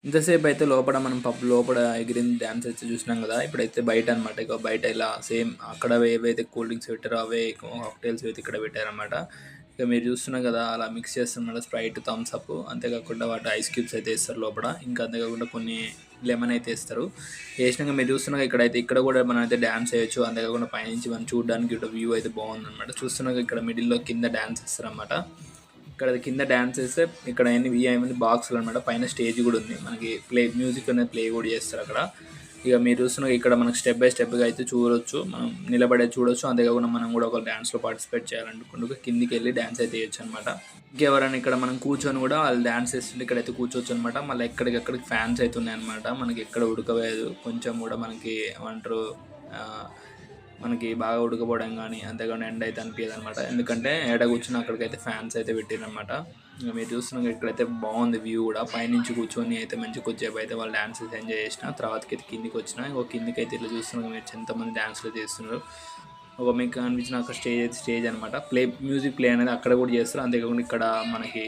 ఇంతసేపు అయితే లోపల మనం పబ్ లోపల ఎగిరిన డాన్స్ అయితే చూసినాం కదా! ఇప్పుడైతే బయటనమాట. ఇక బయట ఇలా సేమ్ అక్కడ ఏవైతే కూల్ డ్రింక్స్ పెట్టారో అవే కాక్టైల్స్ అయితే ఇక్కడ పెట్టారనమాట. ఇక మీరు చూస్తున్నారు కదా! అలా మిక్స్ చేస్తున్నమాట స్ప్రైట్, థమ్స్ అప్ అంతే కాకుండా వాటి ఐస్ క్యూబ్స్ అయితే ఏస్తారు లోపల. ఇంకా అంతే కాకుండా కొన్ని లెమన్ అయితే ఏస్తారు. ఏసినంక మీరు చూస్తున్నారు ఇక్కడైతే ఇక్కడ కూడా మనమైతే డాన్స్ ఏయొచ్చు. అంతే కాకుండా పైనుంచి మనం చూడడానికి ఇటు వ్యూ అయితే బాగుందనమాట. చూస్తున్నారు ఇక్కడ మిడిల్‌లో కింద డాన్స్ ఏస్తారనమాట. ఇక్కడ కింద డాన్స్ చేస్తే ఇక్కడ ఏమైంది బాక్సులు అనమాట. పైన స్టేజ్ కూడా ఉంది. మనకి మ్యూజిక్ అనేది ప్లే కూడా చేస్తారు అక్కడ. ఇక మీరు చూస్తున్న ఇక్కడ మనకు స్టెప్ బై స్టెప్‌గా అయితే చూడొచ్చు. మనం నిలబడే చూడొచ్చు. అంతేకాకుండా మనం కూడా ఒక డాన్స్‌లో పార్టిసిపేట్ చేయాలనుకుంటే కిందికెళ్ళి డాన్స్ అయితే చేయొచ్చనమాట. ఇంకెవరైనా ఇక్కడ మనం కూర్చొని కూడా వాళ్ళు డాన్స్ చేస్తుంటే ఇక్కడైతే కూర్చోవచ్చనమాట. మళ్ళీ ఎక్కడికక్కడికి ఫ్యాన్స్ అయితే ఉన్నాయన్నమాట. మనకి ఎక్కడ ఉడకవేయదు. కొంచెం కూడా మనకి ఏమంటారు ఆహ్, మనకి బాగా ఉడకపోవడం గానీ, అంతేగాని ఎండ అయితే అనిపియదనమాట. ఎందుకంటే ఏడ కూర్చున్నా అక్కడికైతే ఫ్యాన్స్ అయితే పెట్టిర్రనమాట. ఇంక మీరు చూస్తున్నారు ఇక్కడైతే బాగుంది వ్యూ కూడా. పైనుంచి కూర్చొని అయితే మంచిగా కొద్దిసేపు అయితే వాళ్ళు డాన్సెస్ ఎంజాయ్ చేసిన. తర్వాతకైతే కిందికొచ్చిన. ఇంకో కిందికైతే ఇట్లా చూస్తున్నారు మీరు ఎంతమంది డాన్స్‌లు చేస్తున్నారు. ఒక మీకు కనిపించిన అక్కడ స్టేజ్ అయితే స్టేజ్ అనమాట. మ్యూజిక్ ప్లే అనేది అక్కడ కూడా చేస్తారు. అంతేకాకుండా ఇక్కడ మనకి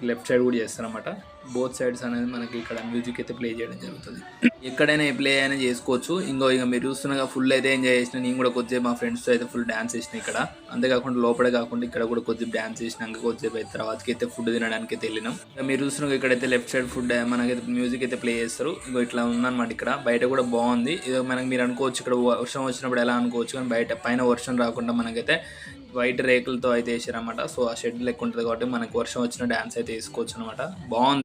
లెఫ్ట్ సైడ్ కూడా చేస్తారనమాట. బోత్ సైడ్స్ అనేది మనకి ఇక్కడ మ్యూజిక్ అయితే ప్లే చేయడం జరుగుతుంది. ఎక్కడైనా ప్లే అయినా చేసుకోవచ్చు. ఇక మీరు చూస్తున్నాగా ఫుల్ అయితే ఎంజాయ్ చేసిన. నేను కూడా కొద్దిసేపు మా ఫ్రెండ్స్‌తో అయితే ఫుల్ డాన్స్ చేసిన ఇక్కడ. అంతేకాకుండా లోపలే కాకుండా ఇక్కడ కూడా కొద్దిసేపు డాన్స్ చేసినాక కొద్దిసేపు అయితే తర్వాతకైతే ఫుడ్ తినడానికి అయితే వెళ్ళినాం. ఇక మీరు చూస్తున్నారు ఇక్కడైతే లెఫ్ట్ సైడ్ ఫుడ్ మనకైతే మ్యూజిక్ అయితే ప్లే చేస్తారు. ఇట్లా ఉందన్నమాట ఇక్కడ. బయట కూడా బాగుంది. ఇదో మనకి మీరు అనుకోవచ్చు ఇక్కడ వర్షం వచ్చినప్పుడు ఎలా అనుకోవచ్చు, కానీ బయట పైన వర్షం రాకుండా మనకైతే వైట్ రేకులతో అయితే వేసారన్నమాట. సో ఆ షెడ్ లెక్క ఉంటుంది కాబట్టి మనకి వర్షం వచ్చిన డాన్స్ అయితే వేసుకోవచ్చు అనమాట. బాగుంది.